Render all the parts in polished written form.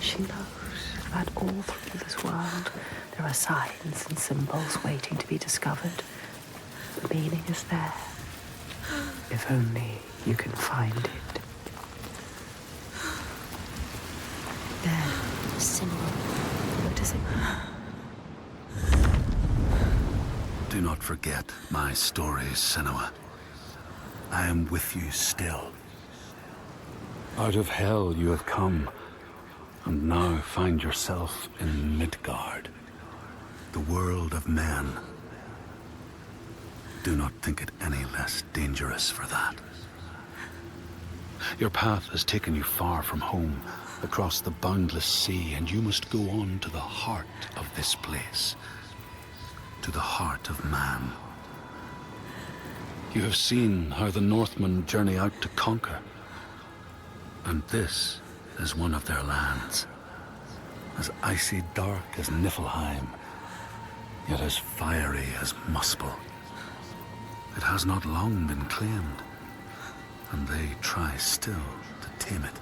She knows that all through this world there are signs and symbols waiting to be discovered. The meaning is there. If only you can find it. There, Senua. What is it? Do not forget my stories, Senua. I am with you still. Out of hell you have come, and now find yourself in Midgard, the world of men. Do not think it any less dangerous for that. Your path has taken you far from home, across the boundless sea, and you must go on to the heart of this place, to the heart of man. You have seen how the Northmen journey out to conquer, and this is one of their lands, as icy dark as Niflheim, yet as fiery as Muspel. It has not long been claimed, and they try still to tame it.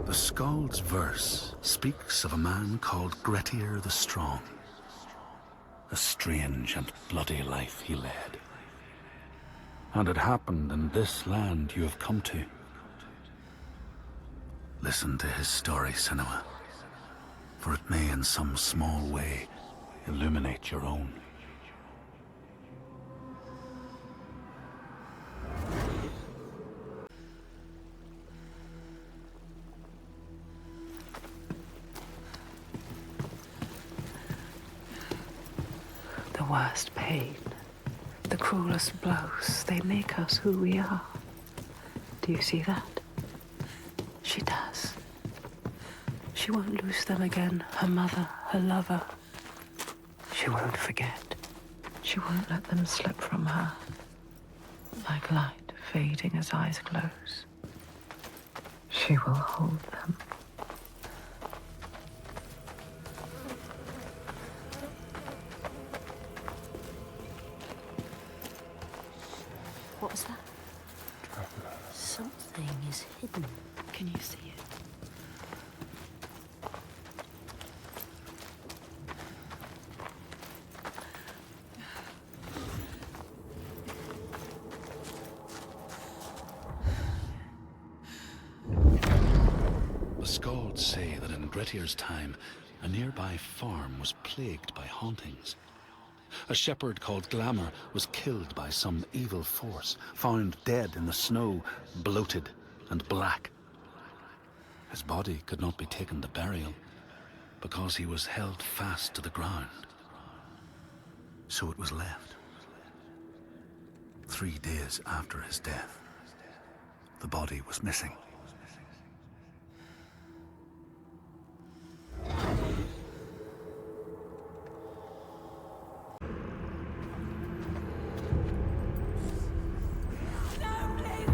The Skald's verse speaks of a man called Grettir the Strong. A strange and bloody life he led. And it happened in this land you have come to. Listen to his story, Senua, for it may in some small way illuminate your own. The worst pain, the cruelest blows, they make us who we are. Do you see that? She does. She won't lose them again, her mother, her lover. She won't forget. She won't let them slip from her. Like light fading as eyes close. She will hold them. What was that? Something is hidden. Can you see it? The Skalds say that in Grettir's time, a nearby farm was plagued by hauntings. A shepherd called Glamour was killed by some evil force, found dead in the snow, bloated and black. His body could not be taken to burial because he was held fast to the ground. So it was left. 3 days after his death, the body was missing. Down there.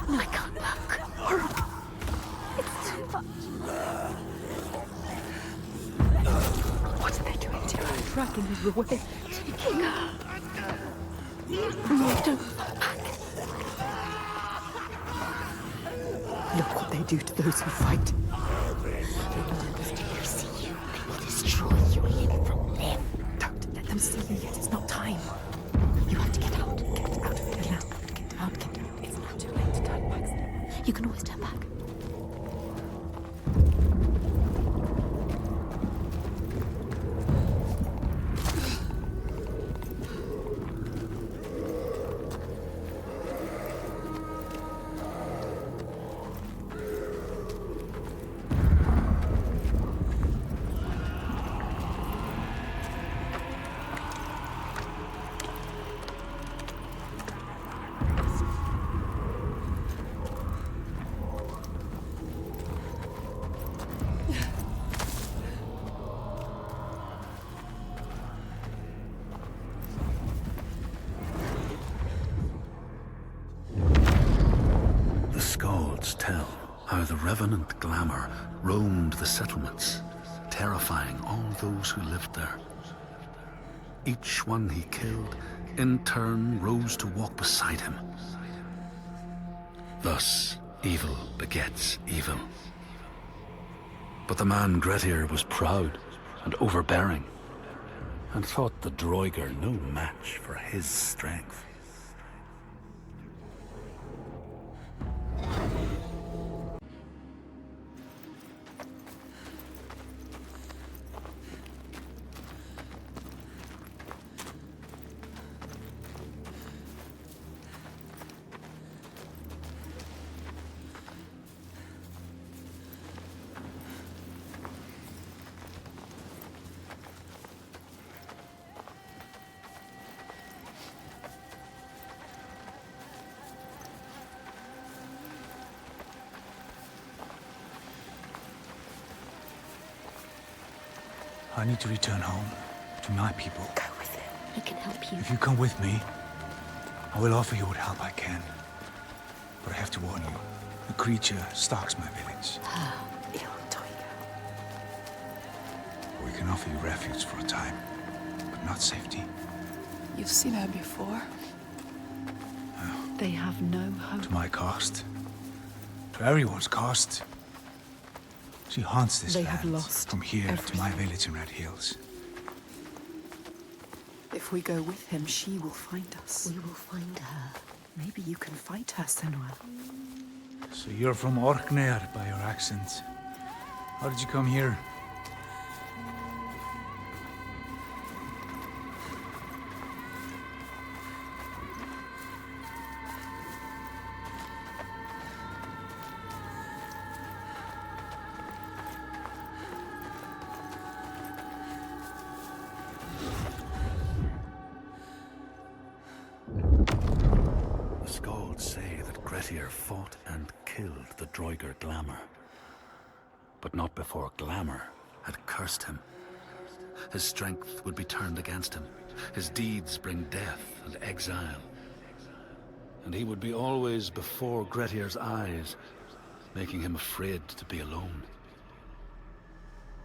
I can't look. Horrible. It's too much. What are they doing to her? Dragging her away. Taking her. No, don't. Look what they do to those who fight. If they see you, they will destroy you limb from limb. Don't let them see you yet. It's not time. You have to get out. Get out of here now. Get out. Get out. It's not too late to turn back. You can always turn back. revenant glamour roamed the settlements, terrifying all those who lived there. Each one he killed, in turn, rose to walk beside him. Thus, evil begets evil. But the man Grettir was proud and overbearing, and thought the Droiger no match for his strength. I need to return home, to my people. Go with him. He can help you. If you come with me, I will offer you what help I can. But I have to warn you, a creature stalks my village. We can offer you refuge for a time, but not safety. You've seen her before. They have no hope. To my cost. To everyone's cost. She haunts this They land, have lost from here to everything. my village in Red Hills. If we go with him, she will find us. We will find her. Maybe you can fight her, Senua. So you're from Orkneyar by your accent. How did you come here? The Skalds say that Grettir fought and killed the Droiger Glamour. But not before Glamour had cursed him. His strength would be turned against him. His deeds bring death and exile. And he would be always before Grettir's eyes, making him afraid to be alone.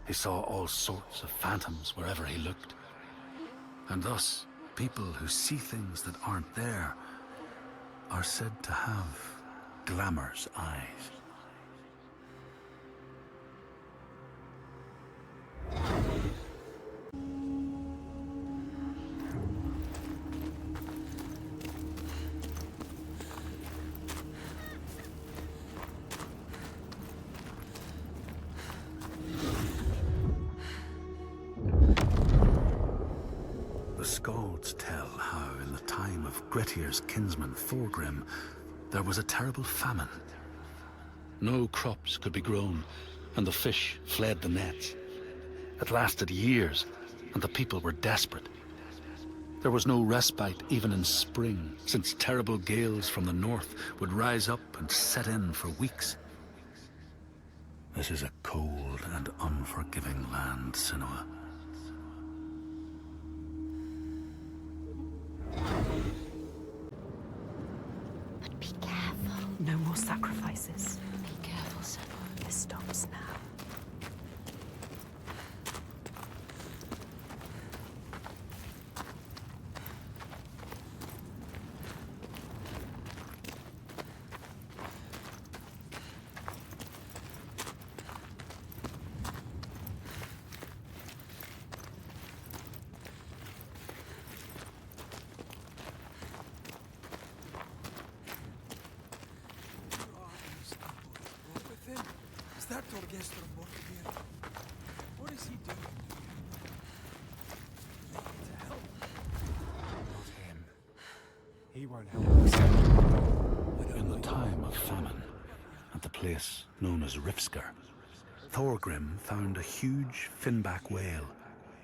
He saw all sorts of phantoms wherever he looked. And thus, people who see things that aren't there are said to have Glamour's eyes. The Skalds tell how, in the time of Grettir's kinsman Thorgrim, there was a terrible famine. No crops could be grown, and the fish fled the nets. It lasted years, and the people were desperate. There was no respite even in spring, since terrible gales from the north would rise up and set in for weeks. This is a cold and unforgiving land, Senua. But be careful. No more sacrifices. Be careful, Senua. This stops now. What is he doing? To help. Not him. He won't help us. In the time of famine, at the place known as Rifskar, Thorgrim found a huge finback whale,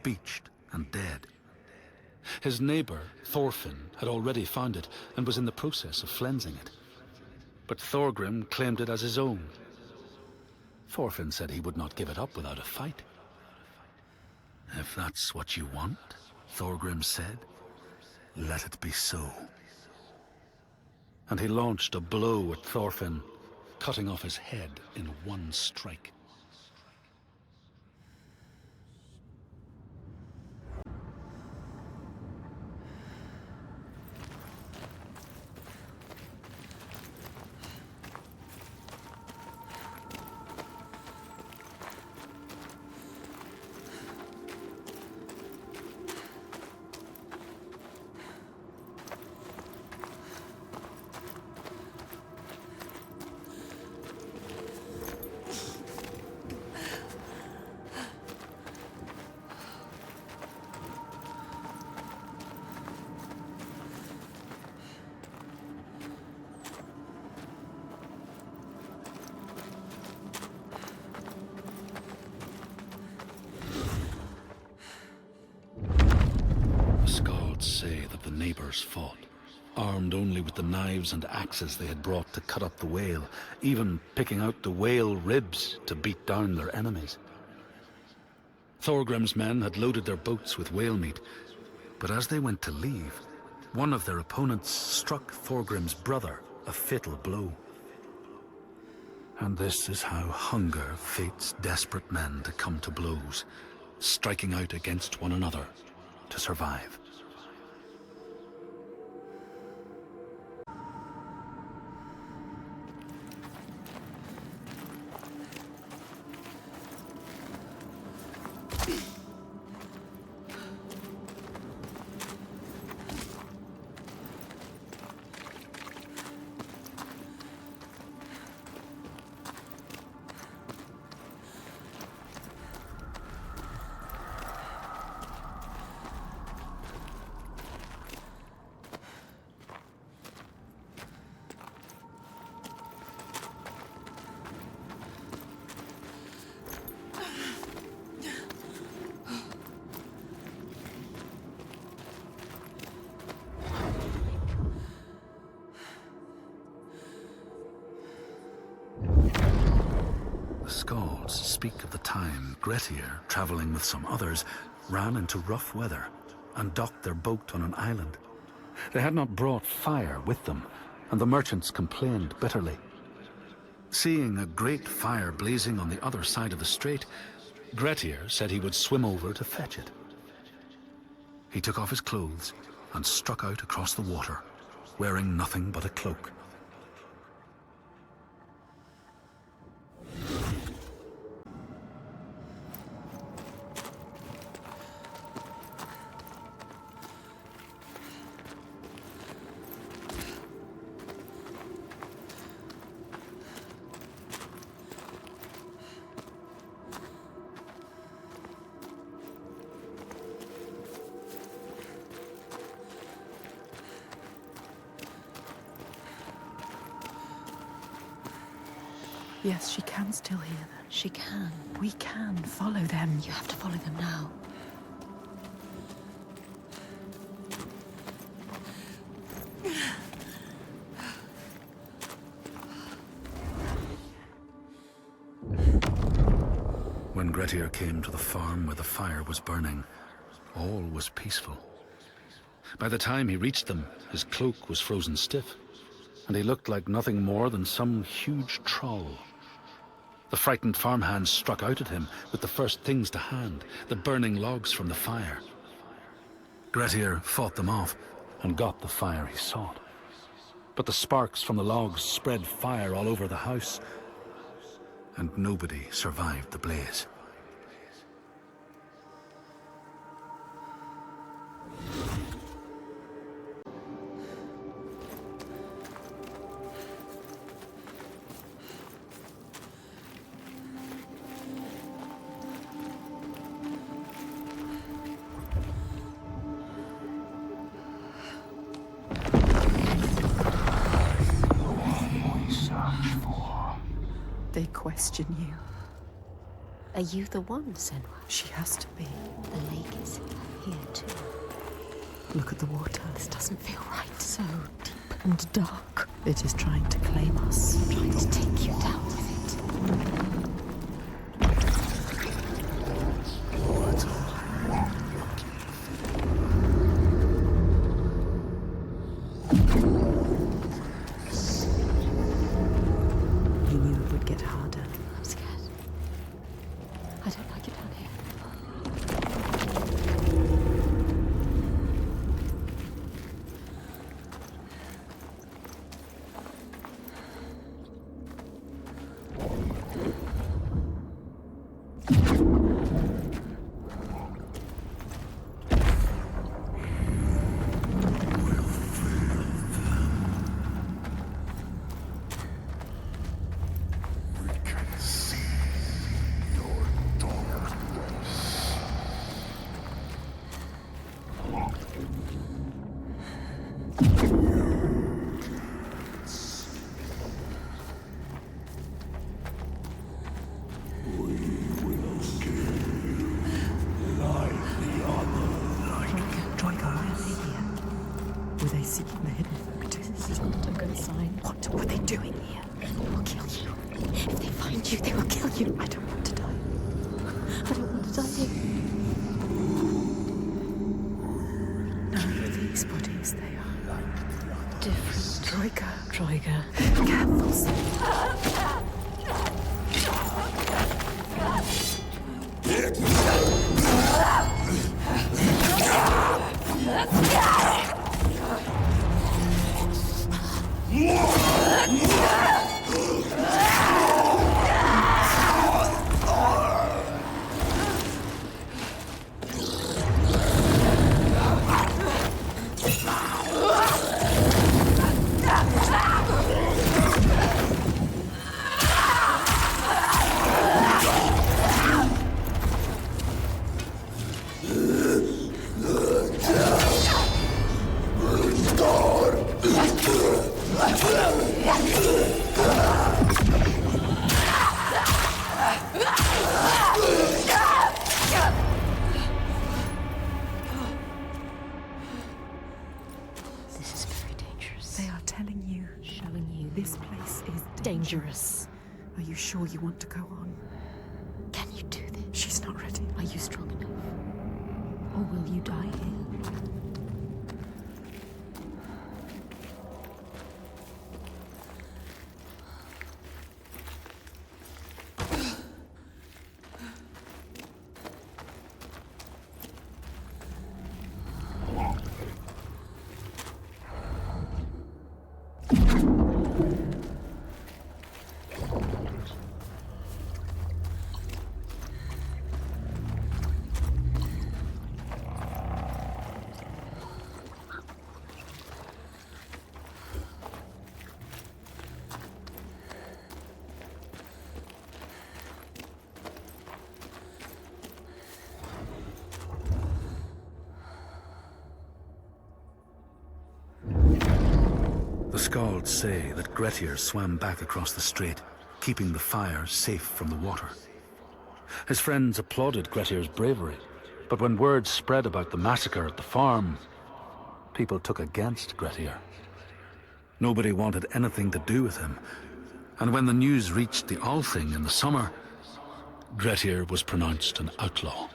beached and dead. His neighbour, Thorfinn, had already found it and was in the process of flensing it. But Thorgrim claimed it as his own. Thorfinn said he would not give it up without a fight. If that's what you want, Thorgrim said, let it be so. And he launched a blow at Thorfinn, cutting off his head in one strike. Say that the neighbors fought, armed only with the knives and axes they had brought to cut up the whale, even picking out the whale ribs to beat down their enemies. Thorgrim's men had loaded their boats with whale meat, but as they went to leave, one of their opponents struck Thorgrim's brother a fatal blow. And this is how hunger fates desperate men to come to blows, striking out against one another to survive. The Skalds speak of the time Grettir, traveling with some others, ran into rough weather and docked their boat on an island. They had not brought fire with them, and the merchants complained bitterly. Seeing a great fire blazing on the other side of the strait, Grettir said he would swim over to fetch it. He took off his clothes and struck out across the water, wearing nothing but a cloak. Yes, she can still hear them. She can. We can follow them. You have to follow them now. When Grettir came to the farm where the fire was burning, all was peaceful. By the time he reached them, his cloak was frozen stiff, and he looked like nothing more than some huge troll. The frightened farmhands struck out at him with the first things to hand, the burning logs from the fire. Grettir fought them off and got the fire he sought. But the sparks from the logs spread fire all over the house, and nobody survived the blaze. They question you. Are you the one, Senua? She has to be. The lake is here too. Look at the water. This doesn't feel right. So deep and dark. It is trying to claim us. Trying to take you down with it. Were they seeking the hidden focus? This is not a good sign. What were they doing here? They will kill you. If they find you, they will kill you. I don't want to die. I don't want to die here. No, these bodies, they are different. Troika. Careful. This is very dangerous. They are telling you, Showing you this place is dangerous. Are you sure you want to go on? Can you do this? She's not ready. Are you strong enough? Or will you die here? The Skalds say that Grettir swam back across the strait, keeping the fire safe from the water. His friends applauded Grettir's bravery, but when word spread about the massacre at the farm, people took against Grettir. Nobody wanted anything to do with him, and when the news reached the Althing in the summer, Grettir was pronounced an outlaw.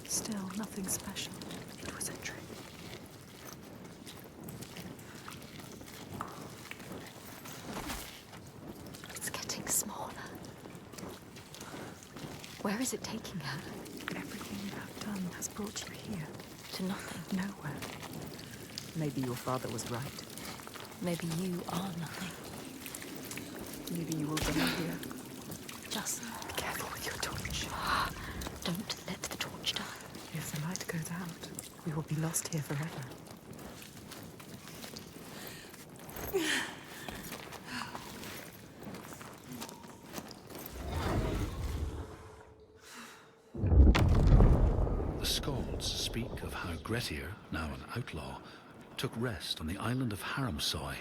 Still, nothing special. It was a trick. It's getting smaller. Where is it taking her? Everything you have done has brought you here. To nothing. Nowhere. Maybe your father was right. Maybe you are nothing. Maybe you will die here. Just Be careful with your torch. don't let the torch die. If the light goes out, we will be lost here forever. The Skalds speak of how Grettir, now an outlaw, took rest on the island of Haramsoy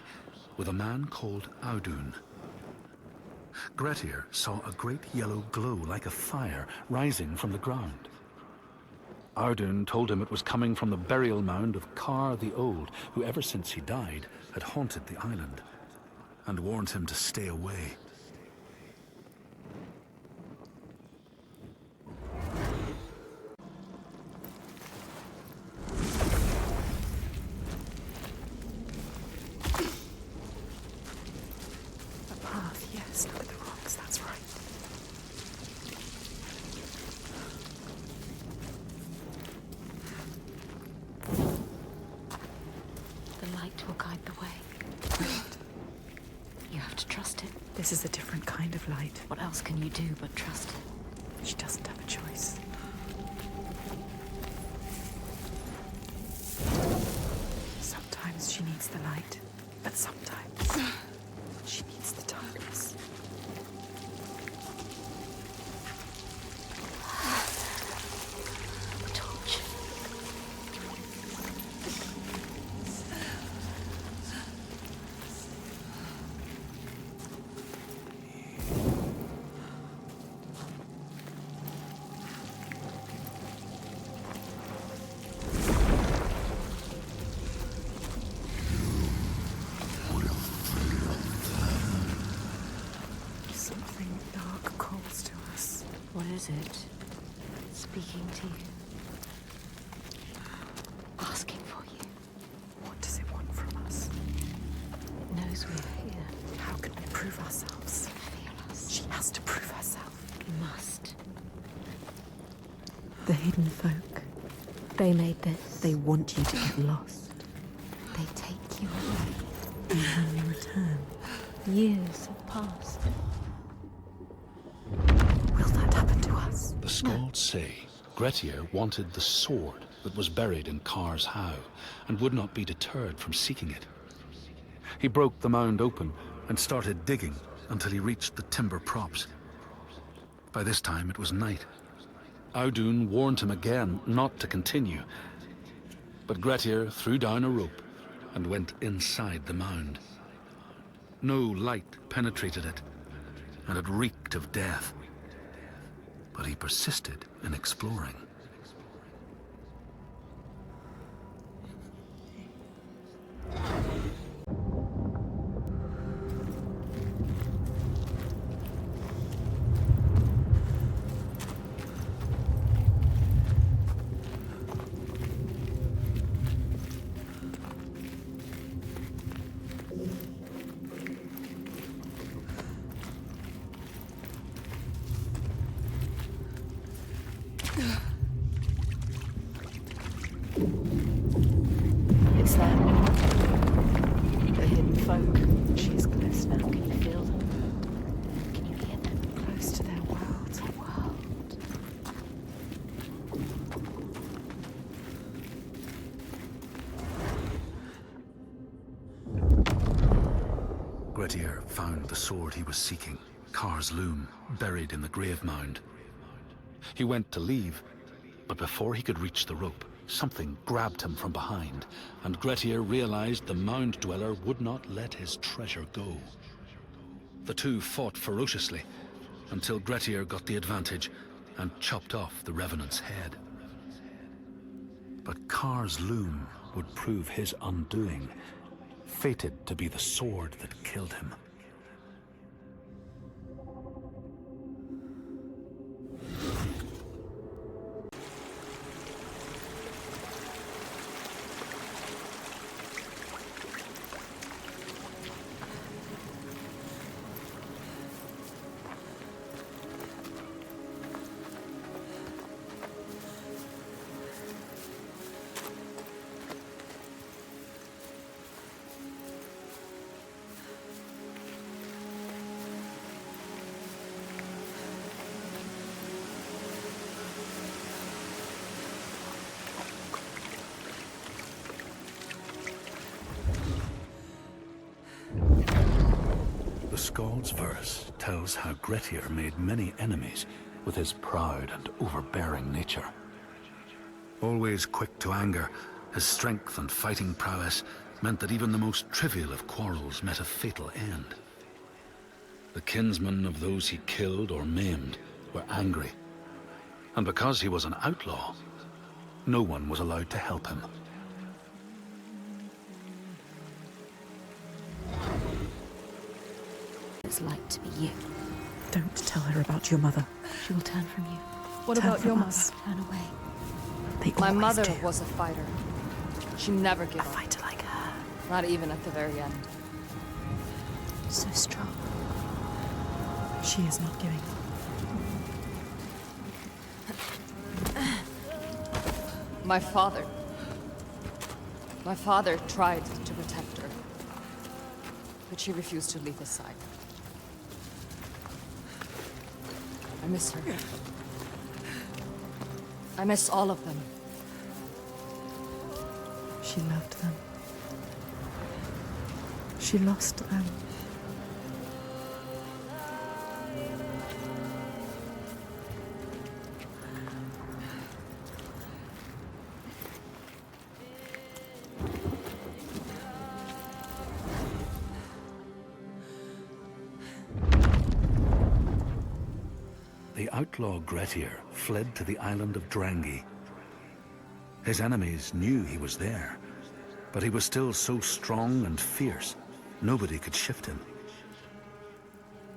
with a man called Audun. Grettir saw a great yellow glow like a fire rising from the ground. Audun told him it was coming from the burial mound of Kar the Old, who ever since he died had haunted the island, and warned him to stay away. A path, yes, look at the rocks, that's right. light will guide the way. Right. You have to trust it. This is a different kind of light. What else can you do but trust it? She doesn't have a choice. Sometimes she needs the light, but sometimes she needs the darkness. Torture. Something dark calls to us. What is it? Speaking to you. Asking for you. What does it want from us? It knows we're here. How can we prove ourselves? Feel us. She has to prove herself. Must. The hidden folk. They made this. They want you to get lost. They take you away. And when you return, Years have passed. will that happen to us? The Skalds say Grettir wanted the sword that was buried in Kar's How, and would not be deterred from seeking it. He broke the mound open and started digging until he reached the timber props. By this time it was night. Audun warned him again not to continue, but Grettir threw down a rope and went inside the mound. No light penetrated it, and it reeked of death. But he persisted in exploring. It's them. The hidden folk. She is close now. Can you feel them? Can you hear them? Close to their world. Grettir found the sword he was seeking, Kar's loom, buried in the grave mound. He went to leave, but before he could reach the rope, something grabbed him from behind, and Grettir realized the mound dweller would not let his treasure go. The two fought ferociously until Grettir got the advantage and chopped off the revenant's head. But Kar's loom would prove his undoing, fated to be the sword that killed him. The Skald's verse tells how Grettir made many enemies with his proud and overbearing nature. Always quick to anger, his strength and fighting prowess meant that even the most trivial of quarrels met a fatal end. The kinsmen of those he killed or maimed were angry, and because he was an outlaw, no one was allowed to help him. It's like to be you. Don't tell her about your mother. She will turn from you. What Turn about your from mother? us. Turn away. They My always mother do. was a fighter. She never gave A up. fighter like her. Not even at the very end. So strong. She is not giving up. My father. My father tried to protect her, but she refused to leave his side. I miss her. I miss all of them. She loved them. She lost them. The outlaw Grettir fled to the island of Drangi. His enemies knew he was there, but he was still so strong and fierce, nobody could shift him.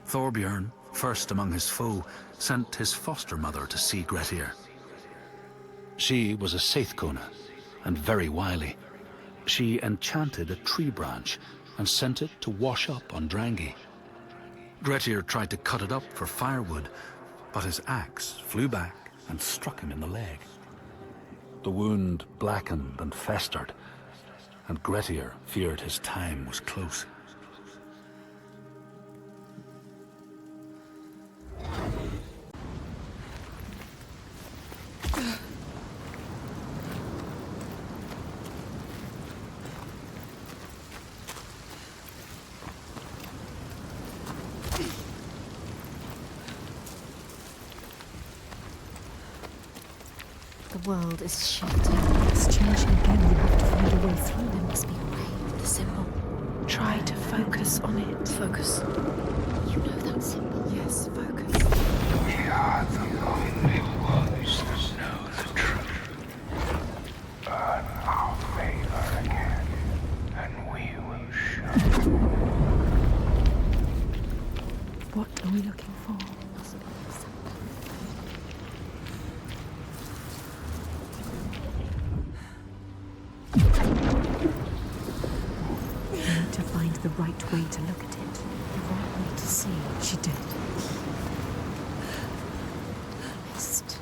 Thorbjorn, first among his foe, sent his foster mother to see Grettir. She was a Seithkona, and very wily. She enchanted a tree branch and sent it to wash up on Drangi. Grettir tried to cut it up for firewood, but his axe flew back and struck him in the leg. The wound blackened and festered, and Grettir feared his time was close. The world is shifting. It's changing again. You have to find a way through. There must be a way. The symbol. Try to focus on it. Focus. You know that symbol. Yes, focus. We are the only ones that know the truth. Earn our favor again, and we will show. What are we looking for? The right way to look at it. The right way to see. She did. Mist.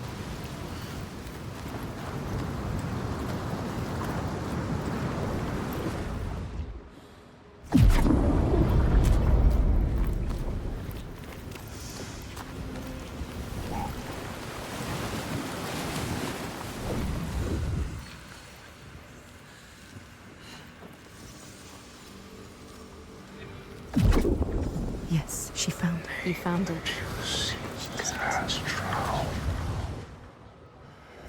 Yes, she found it. You found it. That's true.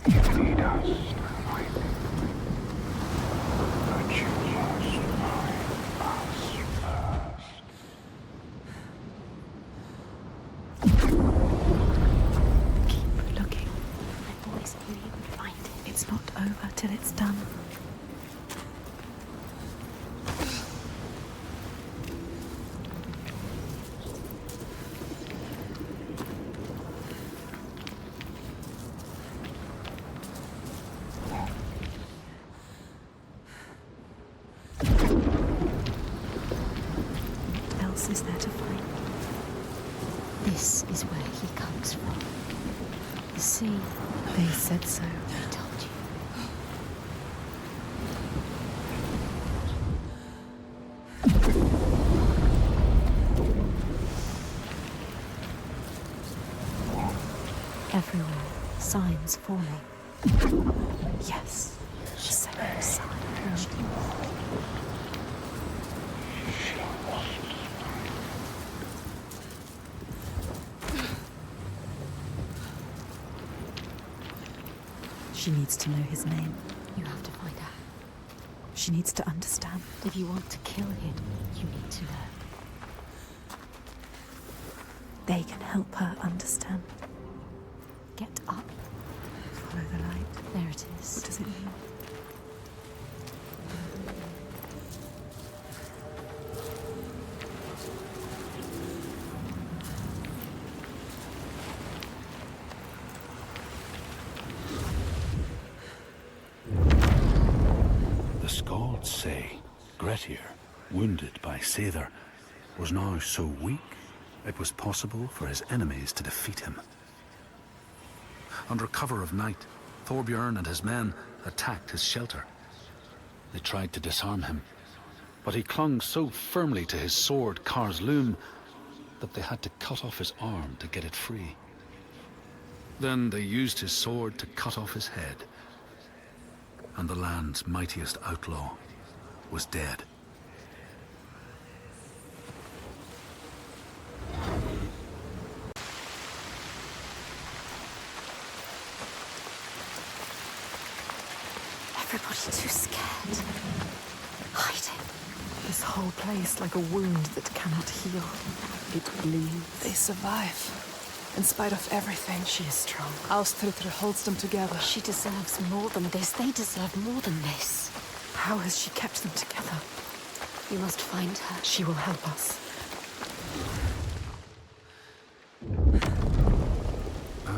You lead us to find it. But you must find us first. Keep looking. I've always knew you would find it. It's not over till it's done. Is there to find? This is where he comes from. The sea. They said so. They told you. Everywhere, signs forming. Yes, the second sign. She needs to know his name. You have to find out. She needs to understand. If you want to kill him, you need to know. They can help her understand. Get up. Follow the light. There it is. What does it mean? The Skalds say Grettir, wounded by Seithr, was now so weak it was possible for his enemies to defeat him. Under cover of night, Thorbjorn and his men attacked his shelter. They tried to disarm him, but he clung so firmly to his sword, Kar's loom, that they had to cut off his arm to get it free. Then they used his sword to cut off his head, and the land's mightiest outlaw was dead. Everybody too scared. Hiding. This whole place like a wound that cannot heal. It bleeds. They survive. In spite of everything, she is strong. Austritter holds them together. She deserves more than this. They deserve more than this. How has she kept them together? We must find her. She will help us.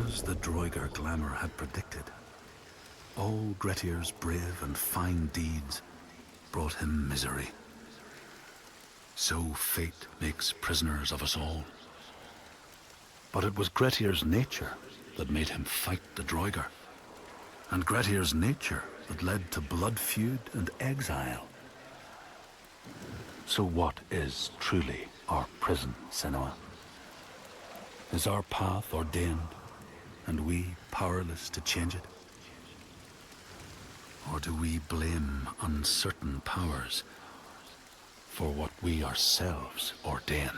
As the Droigar glamour had predicted, all Grettir's brave and fine deeds brought him misery. So fate makes prisoners of us all. But it was Grettir's nature that made him fight the Droigar, and Grettir's nature that led to blood feud and exile. So what is truly our prison, Senua? Is our path ordained, and we powerless to change it? Or do we blame uncertain powers for what we ourselves ordain?